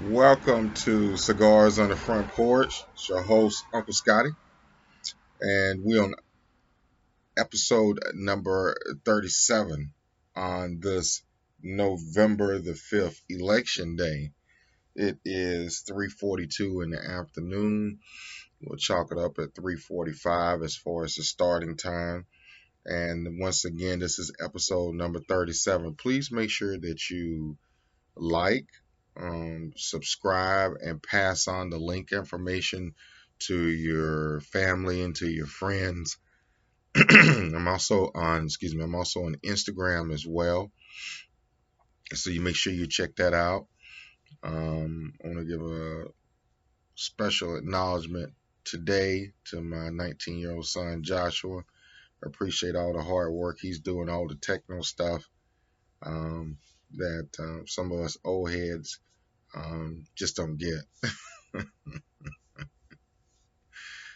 Welcome to Cigars on the Front Porch. It's your host, Uncle Scotty, and we're on episode number 37 on this November the 5th, Election Day. It is 3:42 in the afternoon. We'll chalk it up at 3:45 as far as the starting time. And once again, this is episode number 37. Please make sure that you like, subscribe, and pass on the link information to your family and to your friends. I'm also on Instagram as well. So you make sure you check that out. I want to give a special acknowledgement today to my 19-year-old son, Joshua. I appreciate all the hard work he's doing, all the techno stuff that some of us old heads just don't get.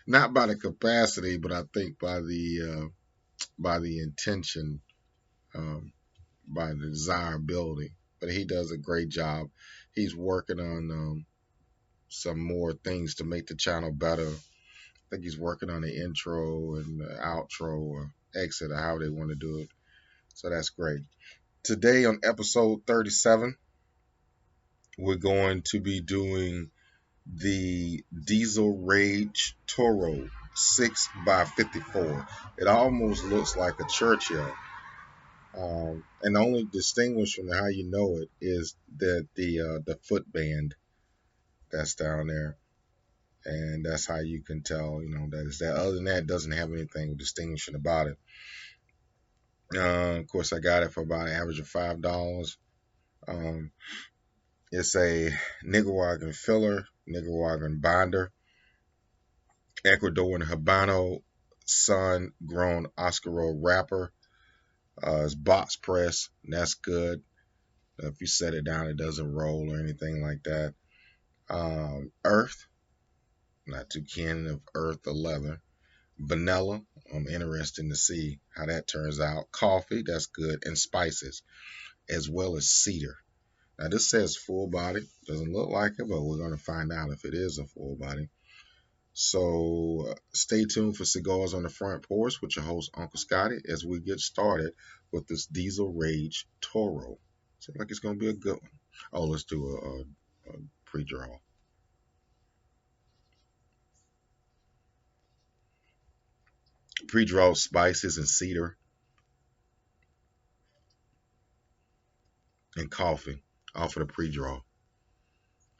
Not by the capacity, but I think by the intention, um, by the desirability. But he does a great job. He's working on some more things to make the channel better. I think he's working on the intro and the outro or exit or how they want to do it. So that's great. Today on episode 37, we're going to be doing the Diesel Rage Toro 6x54. It almost looks like a Churchill. And the only distinguish from how you know it is that the footband that's down there, and that's how you can tell, that is that. Other than that, it doesn't have anything distinguishing about it. Of course, I got it for about an average of $5. Um, it's a Nicaraguan filler, Nicaraguan binder, Ecuadorian Habano sun grown Oscaro wrapper. It's box press, and that's good. If you set it down, it doesn't roll or anything like that. Earth, not too keen of earth or leather. Vanilla, I'm interested to see how that turns out. Coffee, that's good. And spices, as well as cedar. Now, this says full body. Doesn't look like it, but we're going to find out if it is a full body. So stay tuned for Cigars on the Front Porch with your host, Uncle Scotty, as we get started with this Diesel Rage Toro. Seems like it's going to be a good one. Oh, let's do a pre-draw. Pre-draw spices and cedar and coffee off of the pre-draw.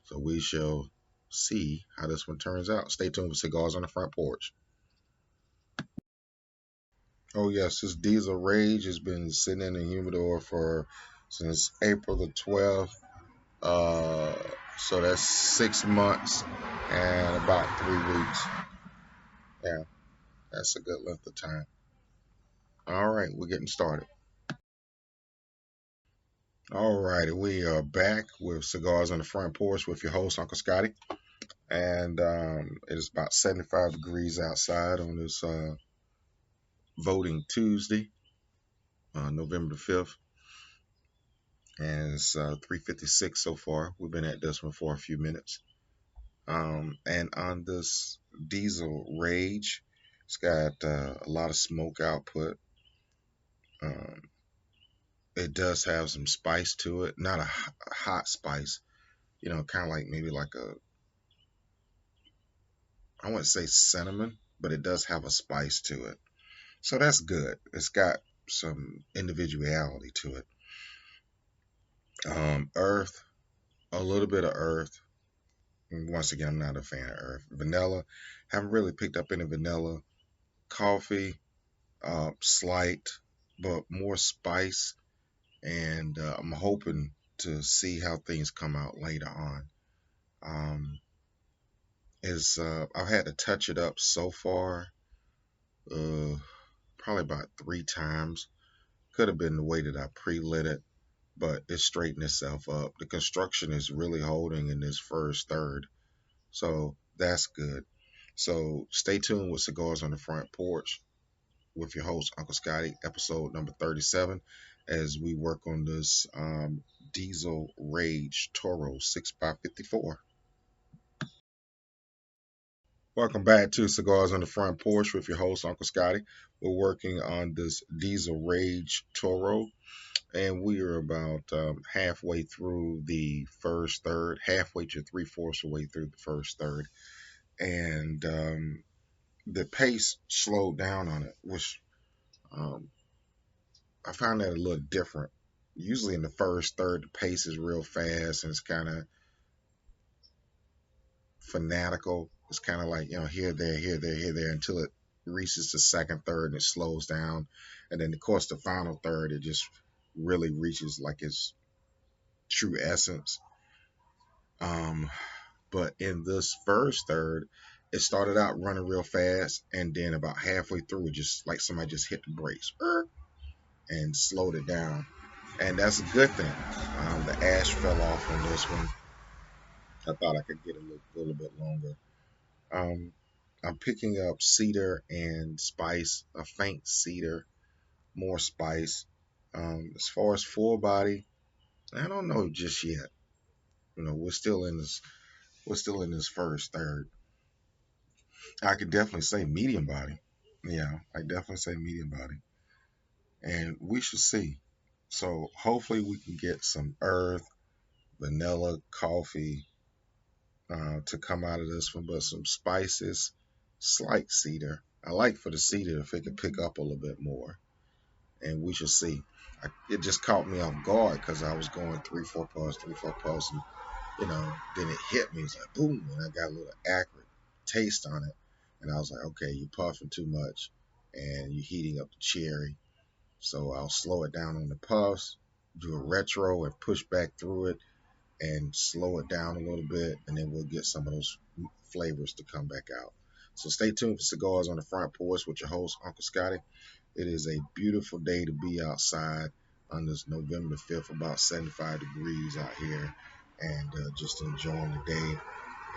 So we shall see how this one turns out. Stay tuned for Cigars on the Front Porch. Oh yes, this Diesel Rage has been sitting in the humidor for since April the 12th. Uh, so that's 6 months and about 3 weeks. Yeah, that's a good length of time. All right, we're getting started. All righty, we are back with Cigars on the Front Porch with your host, Uncle Scotty. And it is about 75 degrees outside on this voting Tuesday, November the 5th. And it's 3:56 so far. We've been at this one for a few minutes. And on this Diesel Rage, it's got a lot of smoke output. Um, it does have some spice to it, not a hot spice, kind of like maybe like I wouldn't say cinnamon, but it does have a spice to it. So that's good. It's got some individuality to it. Earth, a little bit of earth. Once again, I'm not a fan of earth. Vanilla, haven't really picked up any vanilla. Coffee, slight, but more spice. And I'm hoping to see how things come out later on. Um, is I've had to touch it up so far, uh, probably about 3 times. Could have been the way that I pre-lit it, but it straightened itself up. The construction is really holding in this first third, so that's good. So stay tuned with Cigars on the Front Porch with your host, Uncle Scotty, episode number 37. as we work on this Diesel Rage Toro 6x54. Welcome back to Cigars on the Front Porch with your host, Uncle Scotty. We're working on this Diesel Rage Toro, and we are about halfway through the first third, halfway to three-fourths of the way through the first third. And the pace slowed down on it, which um, I found that a little different. Usually in the first third, the pace is real fast and it's kind of fanatical. It's kind of like, here, there, here, there, here, there, until it reaches the second third and it slows down. And then, of course, the final third, it just really reaches like its true essence. Um, but in this first third, it started out running real fast. And then about halfway through, it just like somebody just hit the brakes and slowed it down. And that's a good thing. The ash fell off on this one. I thought I could get a little bit longer. Um, I'm picking up cedar and spice, a faint cedar, more spice. As far as full body, I don't know just yet. We're still in this first third. I could definitely say medium body. Yeah, I definitely say medium body, and we should see. So hopefully we can get some earth, vanilla, coffee to come out of this one, but some spices, slight cedar. I like for the cedar if it could pick up a little bit more, and we should see. It just caught me off guard because I was going 3, 4 puffs, 3, 4 puffs, and then it hit me. It's like boom, and I got a little acrid taste on it, and I was like, okay, you're puffing too much, and you're heating up the cherry. So I'll slow it down on the puffs, do a retro, and push back through it, and slow it down a little bit, and then we'll get some of those flavors to come back out. So stay tuned for Cigars on the Front Porch with your host, Uncle Scotty. It is a beautiful day to be outside on this November 5th, about 75 degrees out here, and just enjoying the day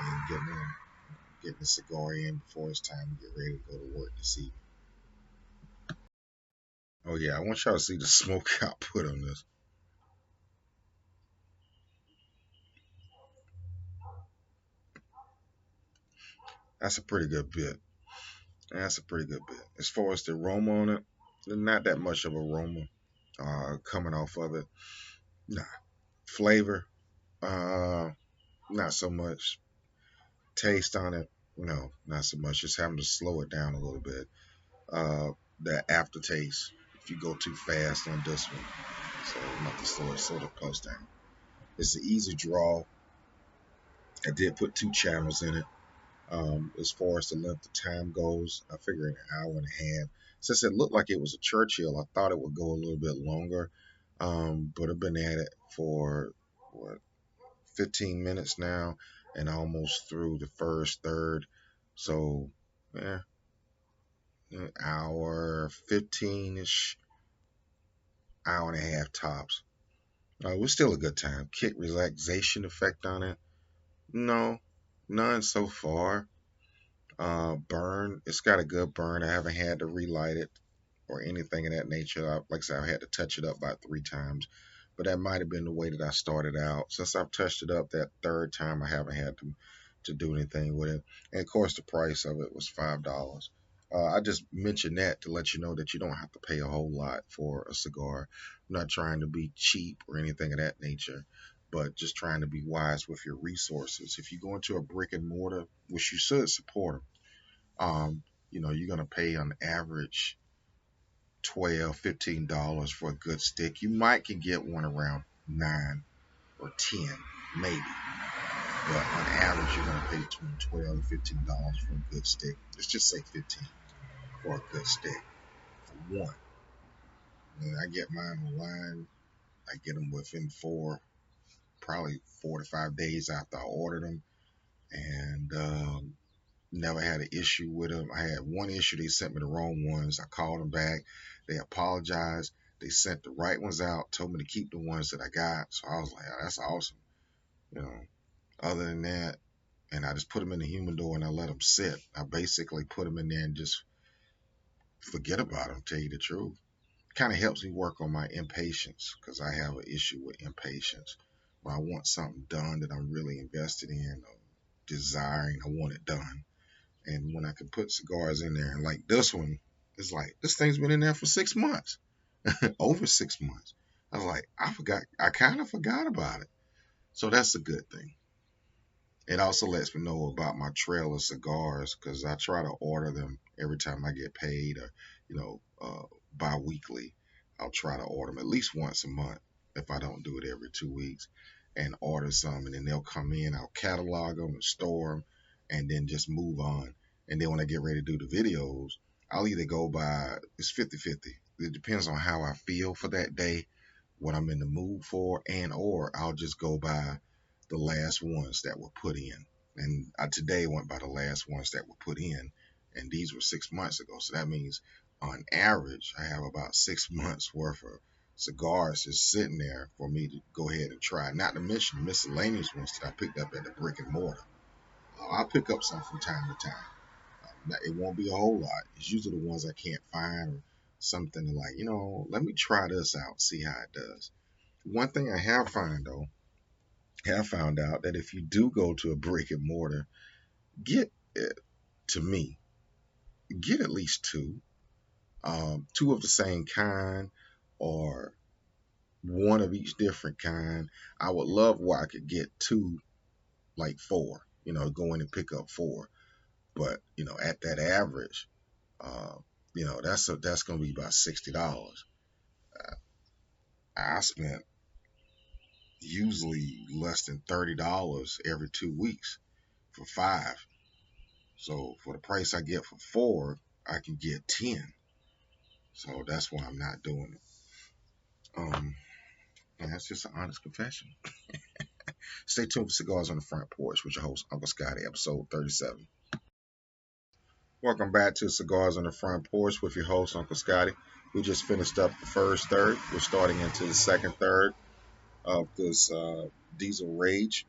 and getting the cigar in before it's time to get ready to go to work this evening. Oh yeah, I want y'all to see the smoke output on this. That's a pretty good bit. That's a pretty good bit. As far as the aroma on it, not that much of aroma coming off of it. Nah. Flavor, uh, not so much. Taste on it, no, not so much. Just having to slow it down a little bit. Uh, the aftertaste, if you go too fast on this one, so I'm going to slow the pulse down. It's an easy draw. I did put 2 channels in it. As far as the length of time goes, I figure an hour and a half. Since it looked like it was a Churchill, I thought it would go a little bit longer. But I've been at it for what 15 minutes now, and almost through the first third. So, yeah, an hour 15ish, hour and a half tops. It was still a good time. Kick relaxation effect on it? No, none so far. Burn. It's got a good burn. I haven't had to relight it or anything of that nature. Like I said, I had to touch it up about 3 times, but that might have been the way that I started out. Since I've touched it up that third time, I haven't had to do anything with it. And of course, the price of it was $5. I just mentioned that to let you know that you don't have to pay a whole lot for a cigar. I'm not trying to be cheap or anything of that nature, but just trying to be wise with your resources. If you go into a brick and mortar, which you should support them, you're going to pay on average 12, $15 for a good stick. You might can get one around 9 or 10, maybe. But on average, you're going to pay between 12 and $15 for a good stick. Let's just say 15 for a good stick for one. And I get mine online. I get them within probably 4 to 5 days after I ordered them. And never had an issue with them. I had one issue. They sent me the wrong ones. I called them back. They apologized. They sent the right ones out, told me to keep the ones that I got. So I was like, oh, that's awesome. You know, other than that, and I just put them in the humidor and I let them sit. I basically put them in there and just forget about them, tell you the truth. kind of helps me work on my impatience because I have an issue with impatience. When I want something done that I'm really invested in or desiring, I want it done. And when I can put cigars in there, and like this one, it's like this thing's been in there for 6 months, over 6 months. I was like, I forgot, I kind of forgot about it. So that's a good thing. It also lets me know about my trail of cigars because I try to order them every time I get paid or, you know, bi-weekly. I'll try to order them at least once a month if I don't do it every 2 weeks and order some. And then they'll come in, I'll catalog them and store them and then just move on. And then when I get ready to do the videos, I'll either go by, it's 50-50. It depends on how I feel for that day, what I'm in the mood for, and or I'll just go by the last ones that were put in. And I today went by the last ones that were put in, and these were 6 months ago. So that means on average, I have about 6 months worth of cigars just sitting there for me to go ahead and try. Not to mention the miscellaneous ones that I picked up at the brick and mortar. I'll pick up some from time to time. It won't be a whole lot. It's usually the ones I can't find or something like, let me try this out, see how it does. One thing I have found out that if you do go to a brick and mortar, get it, to me, get at least two, two of the same kind or one of each different kind. I would love where I could get two, like four, go in and pick up four. But, at that average, uh, that's going to be about $60. I spent usually less than $30 every 2 weeks for five. So for the price I get for four, I can get 10. So that's why I'm not doing it. And that's just an honest confession. Stay tuned for Cigars on the Front Porch with your host, Uncle Scotty, episode 37. Welcome back to Cigars on the Front Porch with your host, Uncle Scotty. We just finished up the first third. We're starting into the second third of this Diesel Rage.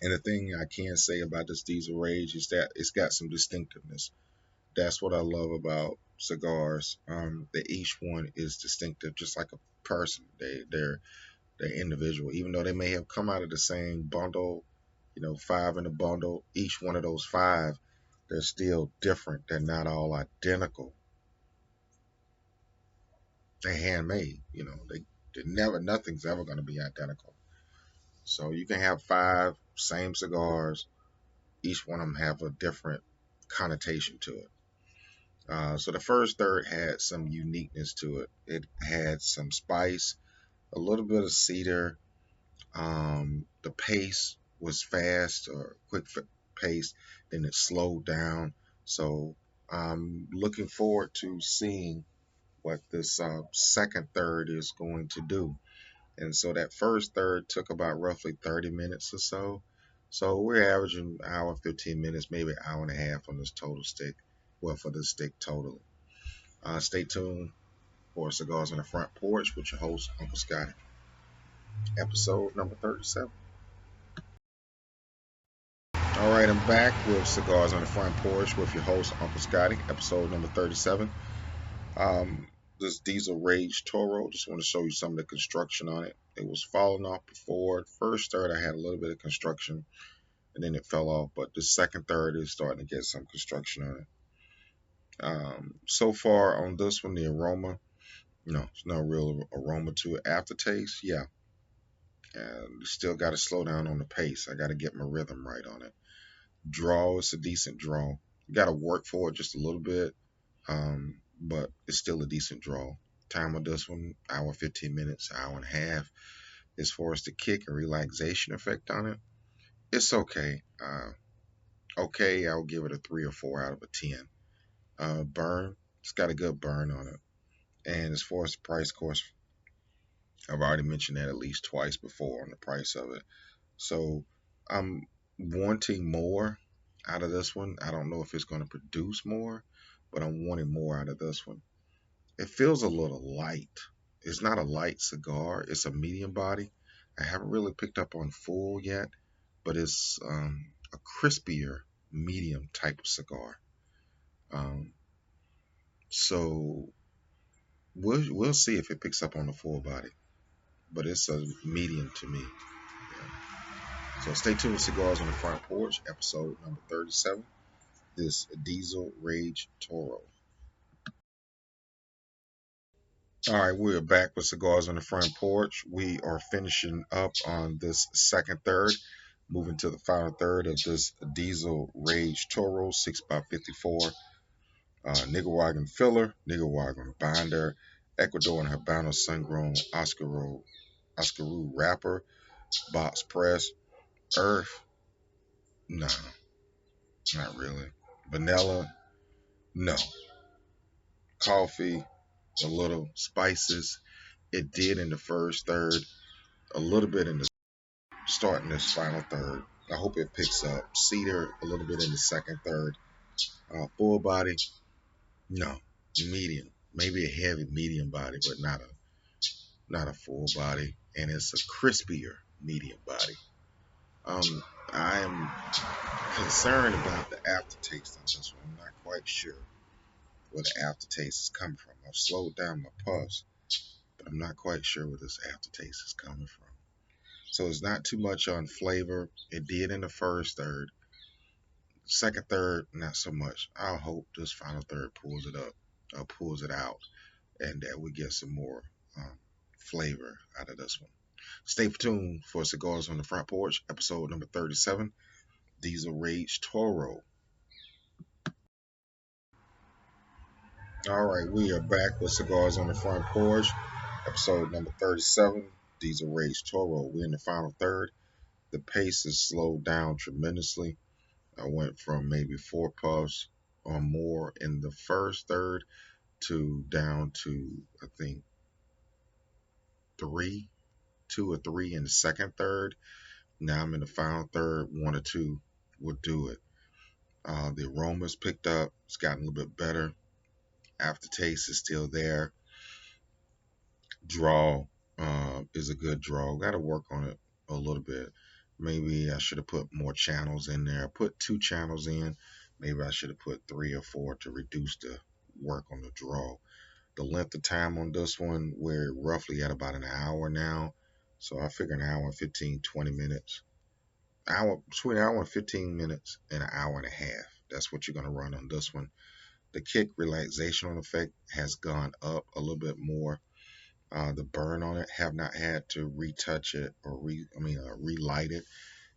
And the thing I can say about this Diesel Rage is that it's got some distinctiveness. That's what I love about cigars. That each one is distinctive, just like a person. They're individual, even though they may have come out of the same bundle. Five in a bundle. Each one of those five, they're still different. They're not all identical. They're handmade. They never. Nothing's ever going to be identical. So you can have five same cigars. Each one of them have a different connotation to it. So the first third had some uniqueness to it. It had some spice, a little bit of cedar. The pace was fast or quick pace, then it slowed down. So I'm looking forward to seeing what this second third is going to do. And so that first third took about roughly 30 minutes or so. So we're averaging an hour, 15 minutes, maybe an hour and a half on this total stick. Well, for this stick totally. Stay tuned for Cigars on the Front Porch with your host, Uncle Scotty. Episode number 37. All right, I'm back with Cigars on the Front Porch with your host, Uncle Scotty. Episode number 37. This Diesel Rage Toro. Just want to show you some of the construction on it. It was falling off before. First third, I had a little bit of construction, and then it fell off. But the second third is starting to get some construction on it. So far on this one, the aroma, there's no real aroma to it. Aftertaste, yeah. And still got to slow down on the pace. I got to get my rhythm right on it. Draw, it's a decent draw. You got to work for it just a little bit, but it's still a decent draw. Time of this one, hour 15 minutes, hour and a half. As far as the kick and relaxation effect on it, it's okay. Okay, I'll give it a 3 or 4 out of a 10. Burn, it's got a good burn on it. And as far as the price, of course, I've already mentioned that at least twice before on the price of it. So I'm wanting more out of this one. I don't know if it's going to produce more, but I'm wanting more out of this one. It feels a little light. It's not a light cigar. It's a medium body. I haven't really picked up on full yet, but it's a crispier medium type of cigar. Um, so we'll see if it picks up on the full body, but it's a medium to me. Yeah. So stay tuned with Cigars on the Front Porch, episode number 37. This Diesel Rage Toro. All right, we're back with Cigars on the Front Porch. We are finishing up on this second third, moving to the final third of this Diesel Rage Toro 6x54 Nicaraguan filler, Nicaraguan binder, Ecuador and Habano sun-grown Oscaro wrapper, box press, earth, no, not really. Vanilla, no. Coffee, a little. Spices, it did in the first third, a little bit in the starting this final third. I hope it picks up. Cedar, a little bit in the second third. Full body, no. Medium, maybe a heavy medium body, but not a full body, and it's a crispier medium body. I am concerned about the aftertaste on this one. I'm not quite sure where the aftertaste is coming from. I've slowed down my puffs, but I'm not quite sure where this aftertaste is coming from. So it's not too much on flavor. It did in the first third. Second third, not so much. I hope this final third pulls it up, pulls it out, and that we get some more flavor out of this one. Stay tuned for Cigars on the Front Porch, episode number 37, Diesel Rage Toro. All right, we are back with Cigars on the Front Porch, episode number 37, Diesel Rage Toro. We're in the final third. The pace has slowed down tremendously. I went from maybe 4 puffs or more in the first third to down to, I think, 3, 2 or 3 in the second third. Now I'm in the final third, 1 or 2 would do it. The aroma's picked up. It's gotten a little bit better. Aftertaste is still there. Draw is a good draw. Got to work on it a little bit. Maybe I should have put more channels in there. I put 2 channels in. Maybe I should have put 3 or 4 to reduce the work on the draw. The length of time on this one, we're roughly at about an hour now. So I figure an hour and 15, 20 minutes. Between an hour and 15 minutes and an hour and a half. That's what you're going to run on this one. The kick relaxation effect has gone up a little bit more. The burn on it, have not had to retouch it or relight it.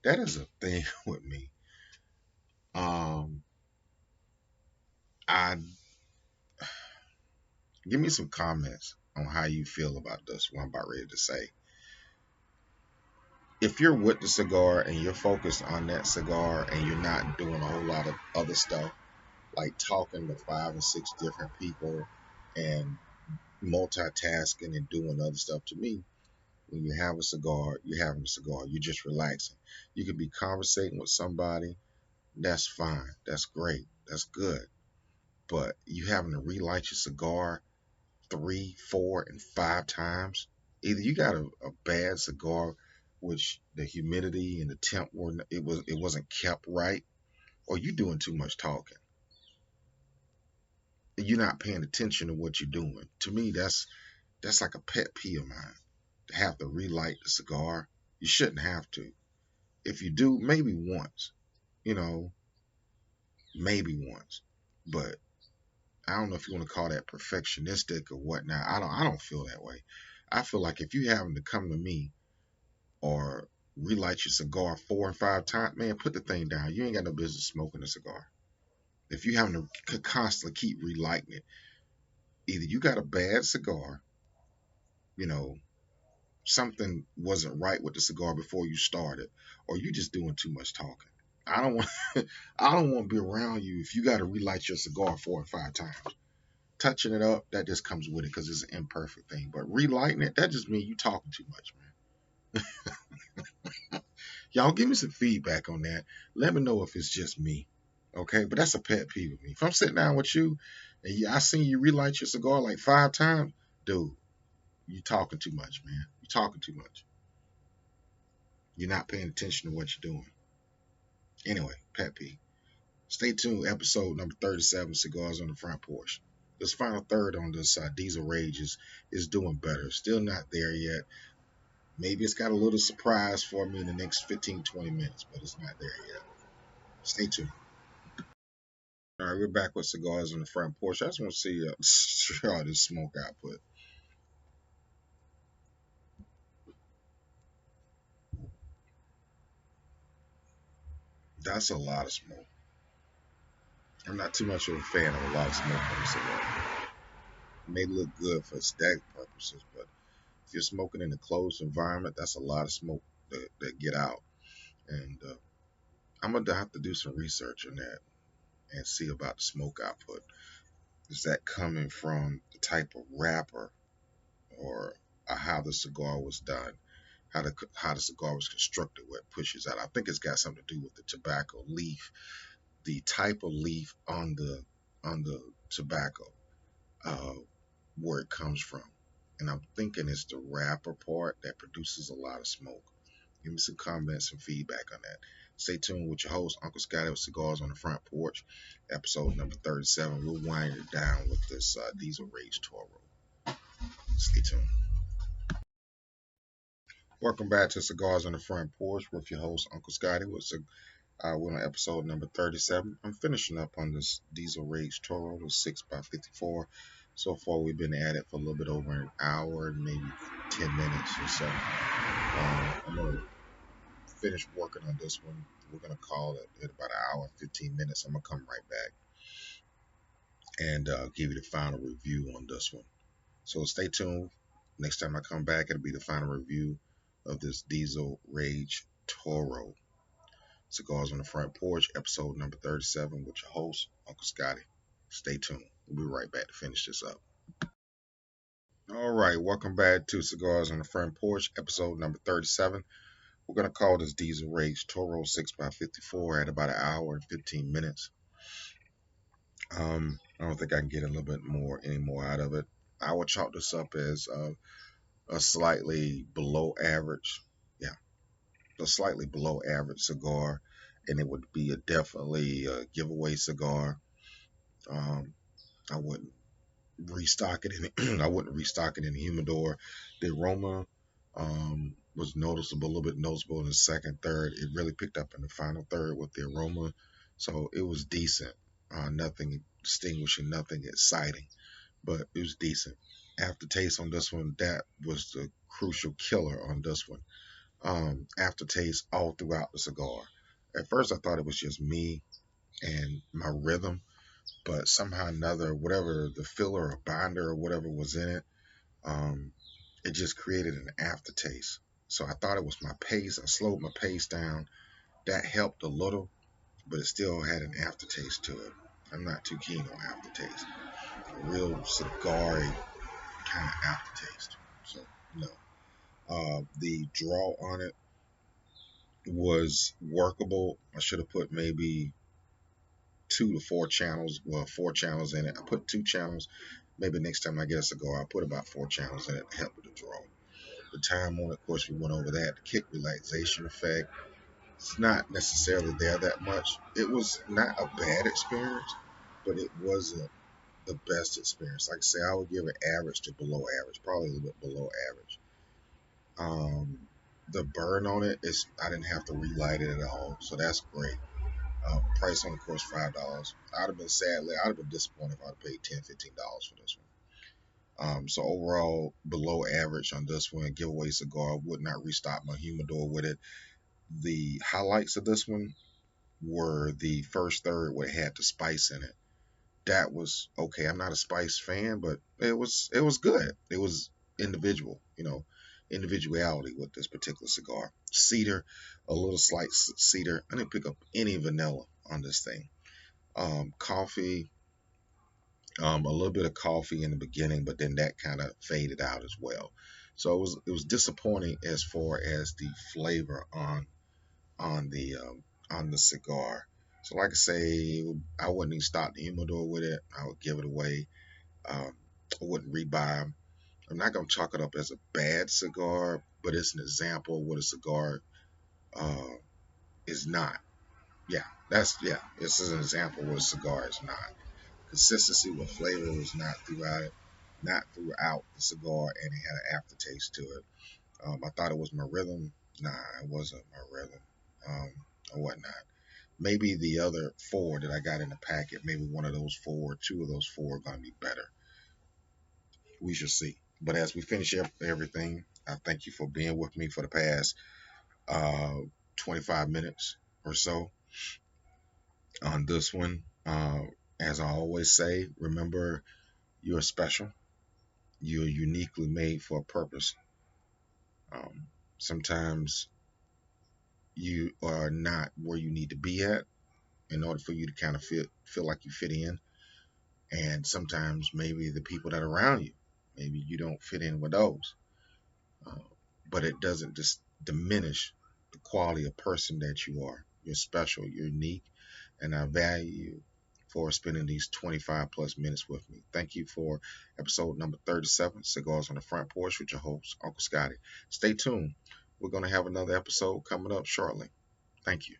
That is a thing with me. Um, I Give me some comments on how you feel about this. What I'm about ready to say. If you're with the cigar and you're focused on that cigar and you're not doing a whole lot of other stuff, like talking to 5 or 6 different people and multitasking and doing other stuff, to me, when you have a cigar, you're having a cigar. You're just relaxing. You could be conversating with somebody. That's fine. That's great. That's good. But you having to relight your cigar 3, 4, and 5 times. Either you got a bad cigar, which the humidity and the temp it wasn't kept right, or you doing too much talking. You're not paying attention to what you're doing. To me, that's like a pet peeve of mine. To have to relight the cigar. You shouldn't have to. If you do, maybe once. You know, maybe once. But I don't know if you want to call that perfectionistic or whatnot. I don't feel that way. I feel like if you having to come to me or relight your cigar 4 and 5 times, man, put the thing down. You ain't got no business smoking a cigar. If you having to constantly keep relighting it, either you got a bad cigar, you know, something wasn't right with the cigar before you started, or you just doing too much talking. I don't want I don't want to be around you if you got to relight your cigar 4 and 5 times. Touching it up, that just comes with it because it's an imperfect thing. But relighting it, that just means you talking too much, man. Y'all give me some feedback on that. Let me know if it's just me. Okay, but that's a pet peeve with me. If I'm sitting down with you and I seen you relight your cigar like 5 times, dude, you talking too much, man. You talking too much. You're not paying attention to what you're doing. Anyway, pet peeve. Stay tuned. Episode number 37, Cigars on the Front Porch. this final third on this Diesel Rage is doing better. Still not there yet. Maybe it's got a little surprise for me in the next 15, 20 minutes, but it's not there yet. Stay tuned. All right, we're back with cigars on the front porch. I just want to see all this smoke output. That's a lot of smoke. I'm not too much of a fan of a lot of smoke on a cigar. It may look good for aesthetic purposes, but if you're smoking in a closed environment, that's a lot of smoke that get out. And I'm gonna have to do some research on that and see about the smoke output. Is that coming from the type of wrapper or how the cigar was done, how the cigar was constructed, where it pushes out? I think it's got something to do with the tobacco leaf, the type of leaf on the tobacco, uh, where it comes from. And I'm thinking it's the wrapper part that produces a lot of smoke. Give me some comments and feedback on that. Stay tuned with your host, Uncle Scotty with Cigars on the Front Porch, episode number 37. We'll wind it down with this Diesel Rage Toro. Stay tuned. Welcome back to Cigars on the Front Porch with your host, Uncle Scotty. We're on episode number 37. I'm finishing up on this Diesel Rage Toro with 6x54. So far, we've been at it for a little bit over an hour, maybe 10 minutes or so. I'm going to finish working on this one. We're going to call it at about an hour and 15 minutes. I'm going to come right back and give you the final review on this one. So stay tuned. Next time I come back, it'll be the final review of this Diesel Rage Toro. Cigars on the Front Porch, episode number 37 with your host, Uncle Scotty. Stay tuned. We'll be right back to finish this up. All right, welcome back to Cigars on the Front Porch, episode number 37. We're going to call this Diesel Rage Toro 6x54 at about an hour and 15 minutes. I don't think I can get a little bit any more out of it. I would chalk this up as a slightly below average, yeah, a slightly below average cigar, and it would be definitely a giveaway cigar. Um, I wouldn't restock it in I wouldn't restock it in the humidor. The aroma was noticeable, a little bit noticeable in the second, third. It really picked up in the final third with the aroma, so it was decent. Nothing distinguishing, nothing exciting, but it was decent. Aftertaste on this one, that was the crucial killer on this one. Aftertaste all throughout the cigar. At first, I thought it was just me and my rhythm, but somehow or another, whatever the filler or binder or whatever was in it, um, it just created an aftertaste. So I thought it was my pace. I slowed my pace down. That helped a little, but it still had an aftertaste to it. I'm not too keen on aftertaste. A real cigar kind of aftertaste. So no. The draw on it was workable. I should have put maybe 2 to 4 channels. Well, 4 channels in it. I put 2 channels. Maybe next time I get a cigar, I'll put about 4 channels in it to help with the draw. The time on it, of course, we went over that. The kick relaxation effect, it's not necessarily there that much. It was not a bad experience, but it wasn't the best experience. Like I say, I would give it average to below average, probably a little bit below average. Um, the burn on it is I didn't have to relight it at all, so that's great. Price on the course $5. I'd have been disappointed if I'd paid $10, $15 for this one. So overall, below average on this one. Giveaway cigar. Would not restock my humidor with it. The highlights of this one were the first third where it had the spice in it. That was okay. I'm not a spice fan, but it was good. It was individual, individuality with this particular cigar. Cedar, a little slight cedar. I didn't pick up any vanilla on this thing. Coffee, a little bit of coffee in the beginning, but then that kind of faded out as well. So it was disappointing as far as the flavor on the cigar. So like I say, I wouldn't even stop the humidor with it. I would give it away. I wouldn't rebuy them. I'm not gonna chalk it up as a bad cigar, but it's an example of what a cigar uh, is not. Yeah, this is an example of what a cigar is not. consistency with flavor was not throughout the cigar, and it had an aftertaste to it. I thought it was my rhythm. Nah, it wasn't my rhythm, um, or whatnot. Maybe the other four that I got in the packet, maybe one of those four, two of those four are going to be better. We shall see. But as we finish up everything, I thank you for being with me for the past uh, 25 minutes or so on this one. As I always say, remember you're special. You're uniquely made for a purpose. Um, Sometimes you are not where you need to be at in order for you to kind of feel like you fit in. And sometimes maybe the people that are around you, maybe you don't fit in with those. Uh, but it doesn't just diminish the quality of person that you are. You're special, you're unique, and I value you for spending these 25 plus minutes with me. Thank you for episode number 37, Cigars on the Front Porch with your host, Uncle Scotty. Stay tuned. We're going to have another episode coming up shortly. Thank you.